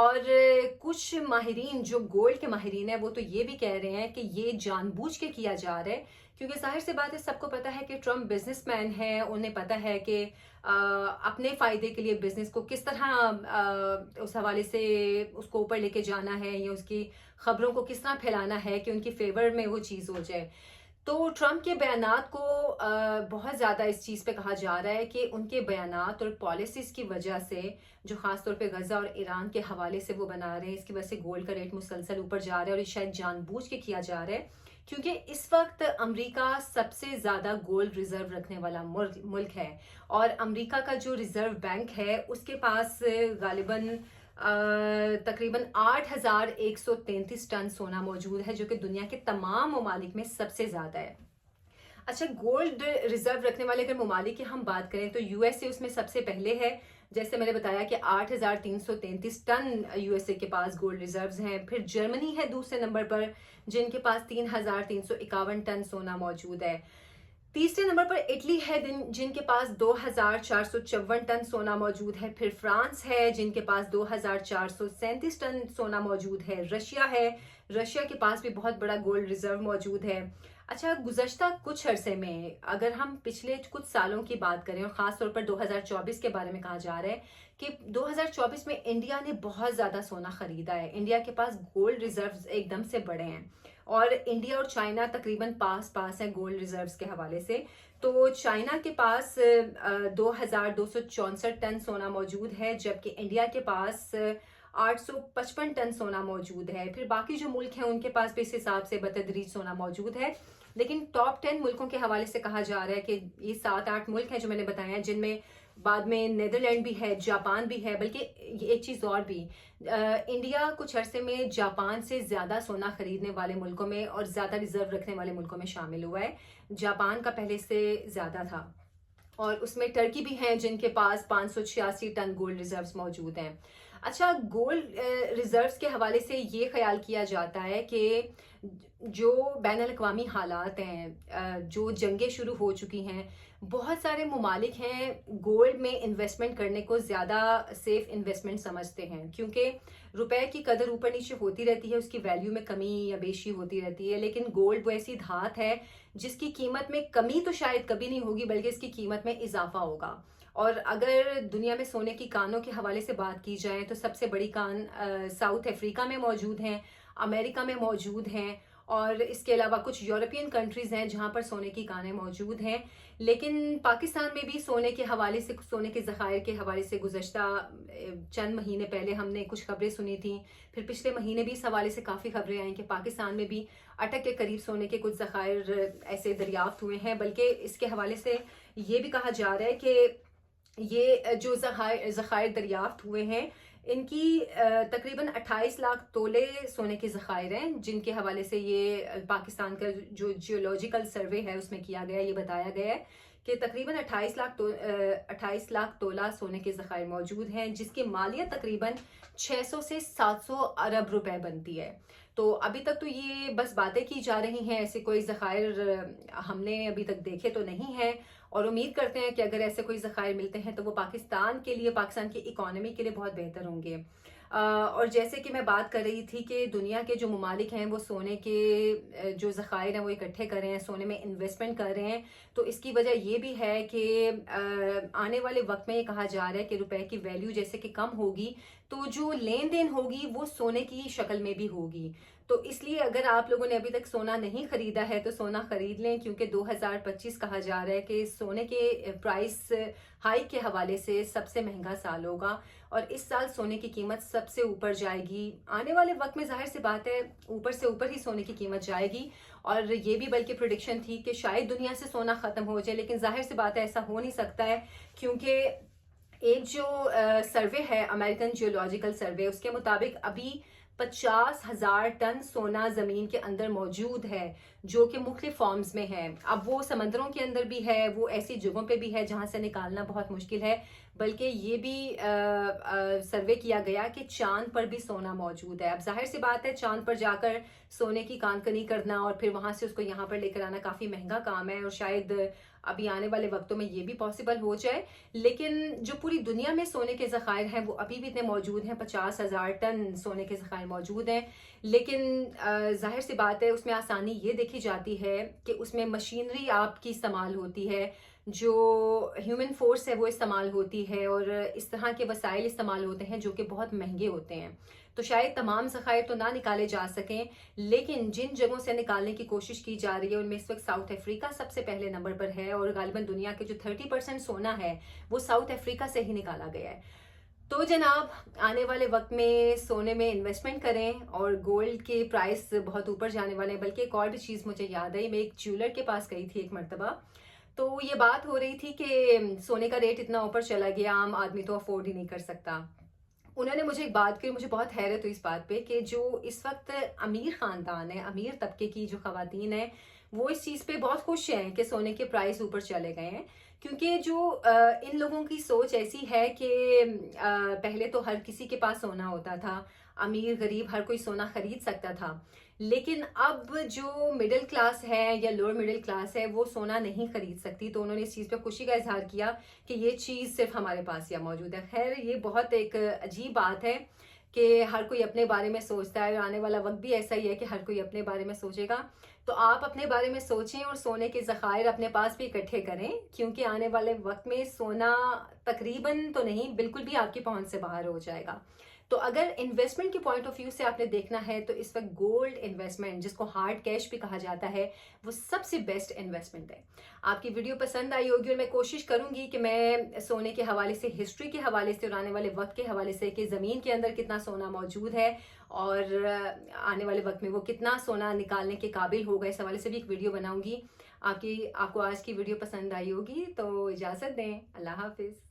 اور کچھ ماہرین جو گولڈ کے ماہرین ہیں وہ تو یہ بھی کہہ رہے ہیں کہ یہ جان بوجھ کے کیا جا رہا ہے، کیونکہ ظاہر سی بات ہے، سب کو پتہ ہے کہ ٹرمپ بزنس مین ہے، انہیں پتہ ہے کہ اپنے فائدے کے لیے بزنس کو کس طرح اس حوالے سے اس کو اوپر لے کے جانا ہے، یا اس کی خبروں کو کس طرح پھیلانا ہے کہ ان کی فیور میں وہ چیز ہو جائے۔ تو ٹرمپ کے بیانات کو بہت زیادہ اس چیز پہ کہا جا رہا ہے کہ ان کے بیانات اور پالیسیز کی وجہ سے، جو خاص طور پہ غزہ اور ایران کے حوالے سے وہ بنا رہے ہیں، اس کی وجہ سے گولڈ کا ریٹ مسلسل اوپر جا رہا ہے، اور یہ شاید جان بوجھ کے کیا جا رہا ہے، کیونکہ اس وقت امریکہ سب سے زیادہ گولڈ ریزرو رکھنے والا ملک ہے، اور امریکہ کا جو ریزرو بینک ہے اس کے پاس غالباً تقریباً 8,133 ٹن سونا موجود ہے، جو کہ دنیا کے تمام ممالک میں سب سے زیادہ ہے۔ اچھا، گولڈ ریزرو رکھنے والے اگر ممالک کی ہم بات کریں تو یو ایس اے اس میں سب سے پہلے ہے، جیسے میں نے بتایا کہ 8,333 ٹن یو ایس اے کے پاس گولڈ ریزروز ہیں۔ پھر جرمنی ہے دوسرے نمبر پر، جن کے پاس 3,351 ٹن سونا موجود ہے۔ تیسرے نمبر پر اٹلی ہے، جن کے پاس 2,454 ٹن سونا موجود ہے۔ پھر فرانس ہے، جن کے پاس 2,437 ٹن سونا موجود ہے۔ رشیا ہے، رشیا کے پاس بھی بہت بڑا گولڈ ریزرو موجود ہے۔ اچھا، گزشتہ کچھ عرصے میں اگر ہم پچھلے کچھ سالوں کی بات کریں، اور خاص طور پر 2024 کے بارے میں کہا جا رہا ہے کہ 2024 میں انڈیا نے بہت زیادہ سونا خریدا ہے، انڈیا کے پاس گولڈ ریزروز ایک دم سے بڑے ہیں، اور انڈیا اور چائنا تقریباً پاس ہیں گولڈ ریزروز کے حوالے سے۔ تو چائنا کے پاس 2,264 ٹن سونا موجود ہے، جبکہ انڈیا کے پاس 855 ٹن سونا موجود ہے۔ پھر باقی جو ملک ہیں ان کے پاس بھی اس حساب سے بتدریج سونا موجود ہے، لیکن ٹاپ 10 ملکوں کے حوالے سے کہا جا رہا ہے کہ یہ 7-8 ملک ہیں جو میں نے بتایا ہیں، جن میں بعد میں نیدرلینڈ بھی ہے، جاپان بھی ہے، بلکہ ایک چیز اور بھی، انڈیا کچھ عرصے میں جاپان سے زیادہ سونا خریدنے والے ملکوں میں اور زیادہ ریزرو رکھنے والے ملکوں میں شامل ہوا ہے۔ جاپان کا پہلے سے زیادہ تھا، اور اس میں ٹرکی بھی ہیں جن کے پاس 586 ٹن گولڈ ریزروز موجود ہیں۔ اچھا، گولڈ ریزروز کے حوالے سے یہ خیال کیا جاتا ہے کہ جو بین الاقوامی حالات ہیں، جو جنگیں شروع ہو چکی ہیں، بہت سارے ممالک ہیں گولڈ میں انویسٹمنٹ کرنے کو زیادہ سیف انویسٹمنٹ سمجھتے ہیں، کیونکہ روپے کی قدر اوپر نیچے ہوتی رہتی ہے، اس کی ویلیو میں کمی یا بیشی ہوتی رہتی ہے، لیکن گولڈ وہ ایسی دھات ہے جس کی قیمت میں کمی تو شاید کبھی نہیں ہوگی، بلکہ اس کی قیمت میں اضافہ ہوگا۔ اور اگر دنیا میں سونے کی کانوں کے حوالے سے بات کی جائے تو سب سے بڑی کان ساؤتھ افریقہ میں موجود ہیں، امریکہ میں موجود ہیں، اور اس کے علاوہ کچھ یورپین کنٹریز ہیں جہاں پر سونے کی کانیں موجود ہیں۔ لیکن پاکستان میں بھی سونے کے حوالے سے، سونے کے ذخائر کے حوالے سے گزشتہ چند مہینے پہلے ہم نے کچھ خبریں سنی تھیں، پھر پچھلے مہینے بھی اس حوالے سے کافی خبریں آئیں کہ پاکستان میں بھی اٹک کے قریب سونے کے کچھ ذخائر ایسے دریافت ہوئے ہیں، بلکہ اس کے حوالے سے یہ بھی کہا جا رہا ہے کہ یہ جو ذخائر دریافت ہوئے ہیں، ان کی تقریباً 28 لاکھ تولے سونے کے ذخائر ہیں، جن کے حوالے سے یہ پاکستان کا جو جیولوجیکل سروے ہے اس میں کیا گیا، یہ بتایا گیا ہے کہ تقریباً 28 لاکھ تولہ سونے کے ذخائر موجود ہیں، جس کی مالیت تقریباً 600 سے 700 ارب روپے بنتی ہے۔ تو ابھی تک تو یہ بس باتیں کی جا رہی ہیں، ایسے کوئی ذخائر ہم نے ابھی تک دیکھے تو نہیں ہیں، اور امید کرتے ہیں کہ اگر ایسے کوئی ذخائر ملتے ہیں تو وہ پاکستان کے لیے، پاکستان کی اکانومی کے لیے بہت بہتر ہوں گے۔ اور جیسے کہ میں بات کر رہی تھی کہ دنیا کے جو ممالک ہیں وہ سونے کے جو ذخائر ہیں وہ اکٹھے کر رہے ہیں، سونے میں انویسٹمنٹ کر رہے ہیں، تو اس کی وجہ یہ بھی ہے کہ آنے والے وقت میں یہ کہا جا رہا ہے کہ روپے کی ویلیو جیسے کہ کم ہوگی تو جو لین دین ہوگی وہ سونے کی شکل میں بھی ہوگی۔ تو اس لیے اگر آپ لوگوں نے ابھی تک سونا نہیں خریدا ہے تو سونا خرید لیں، کیونکہ 2025 کہا جا رہا ہے کہ سونے کے پرائس ہائیک کے حوالے سے سب سے مہنگا سال ہوگا، اور اس سال سونے کی قیمت سب سے اوپر جائے گی۔ آنے والے وقت میں ظاہر سی بات ہے اوپر سے اوپر ہی سونے کی قیمت جائے گی، اور یہ بھی بلکہ پریڈکشن تھی کہ شاید دنیا سے سونا ختم ہو جائے، لیکن ظاہر سی بات ہے ایسا ہو نہیں سکتا ہے، کیونکہ ایک جو سروے ہے امریکن جیولوجیکل سروے، اس کے مطابق ابھی 50,000 ٹن سونا زمین کے اندر موجود ہے، جو کہ مختلف فارمز میں ہے۔ اب وہ سمندروں کے اندر بھی ہے، وہ ایسی جگہوں پہ بھی ہے جہاں سے نکالنا بہت مشکل ہے، بلکہ یہ بھی سروے کیا گیا کہ چاند پر بھی سونا موجود ہے. اب ظاہر سی بات ہے چاند پر جا کر سونے کی کان کنی کرنا اور پھر وہاں سے اس کو یہاں پر لے کر آنا کافی مہنگا کام ہے، اور شاید ابھی آنے والے وقتوں میں یہ بھی پاسبل ہو جائے. لیکن جو پوری دنیا میں سونے کے ذخائر ہیں وہ ابھی بھی اتنے موجود ہیں، 50,000 ٹن سونے کے ذخائر موجود ہیں. لیکن ظاہر سی بات ہے اس میں آسانی یہ دیکھی جاتی ہے کہ اس میں مشینری آپ کی استعمال ہوتی ہے، جو ہیومن فورس ہے وہ استعمال ہوتی ہے، اور اس طرح کے وسائل استعمال ہوتے ہیں جو کہ بہت مہنگے ہوتے ہیں. تو شاید تمام ذخائر تو نہ نکالے جا سکیں، لیکن جن جگہوں سے نکالنے کی کوشش کی جا رہی ہے ان میں اس وقت ساؤتھ افریقہ سب سے پہلے نمبر پر ہے، اور غالباً دنیا کے جو 30% سونا ہے وہ ساؤتھ افریقہ سے ہی نکالا گیا ہے. تو جناب آنے والے وقت میں سونے میں انویسٹمنٹ کریں، اور گولڈ کے پرائس بہت اوپر جانے والے ہیں. بلکہ ایک اور بھی چیز مجھے یاد آئی، میں ایک جیولر کے پاس گئی تھی ایک مرتبہ، تو یہ بات ہو رہی تھی کہ سونے کا ریٹ اتنا اوپر چلا گیا عام آدمی تو افورڈ ہی نہیں کر سکتا. انہوں نے مجھے ایک بات کی، مجھے بہت حیرت ہوئی اس بات پہ کہ جو اس وقت امیر خاندان ہے، امیر طبقے کی جو خواتین ہیں، وہ اس چیز پہ بہت خوش ہیں کہ سونے کے پرائس اوپر چلے گئے ہیں. کیونکہ جو ان لوگوں کی سوچ ایسی ہے کہ پہلے تو ہر کسی کے پاس سونا ہوتا تھا، امیر غریب ہر کوئی سونا خرید سکتا تھا. لیکن اب جو مڈل کلاس ہے یا لوور مڈل کلاس ہے وہ سونا نہیں خرید سکتی. تو انہوں نے اس چیز پہ خوشی کا اظہار کیا کہ یہ چیز صرف ہمارے پاس یا موجود ہے. خیر یہ بہت ایک عجیب بات ہے کہ ہر کوئی اپنے بارے میں سوچتا ہے، اور آنے والا وقت بھی ایسا ہی ہے کہ ہر کوئی اپنے بارے میں سوچے گا. تو آپ اپنے بارے میں سوچیں اور سونے کے ذخائر اپنے پاس بھی اکٹھے کریں، کیونکہ آنے والے وقت میں سونا تقریباً تو نہیں بالکل بھی آپ کی پہنچ سے باہر ہو جائے گا. تو اگر انویسٹمنٹ کے پوائنٹ آف ویو سے آپ نے دیکھنا ہے تو اس وقت گولڈ انویسٹمنٹ، جس کو ہارڈ کیش بھی کہا جاتا ہے، وہ سب سے بیسٹ انویسٹمنٹ ہے. آپ کی ویڈیو پسند آئی ہوگی، اور میں کوشش کروں گی کہ میں سونے کے حوالے سے، ہسٹری کے حوالے سے، اور آنے والے وقت کے حوالے سے کہ زمین کے اندر کتنا سونا موجود ہے اور آنے والے وقت میں وہ کتنا سونا نکالنے کے قابل ہوگا، اس حوالے سے بھی ایک ویڈیو بناؤں گی. آپ کو آج کی ویڈیو پسند آئی ہوگی تو اجازت دیں. اللہ حافظ.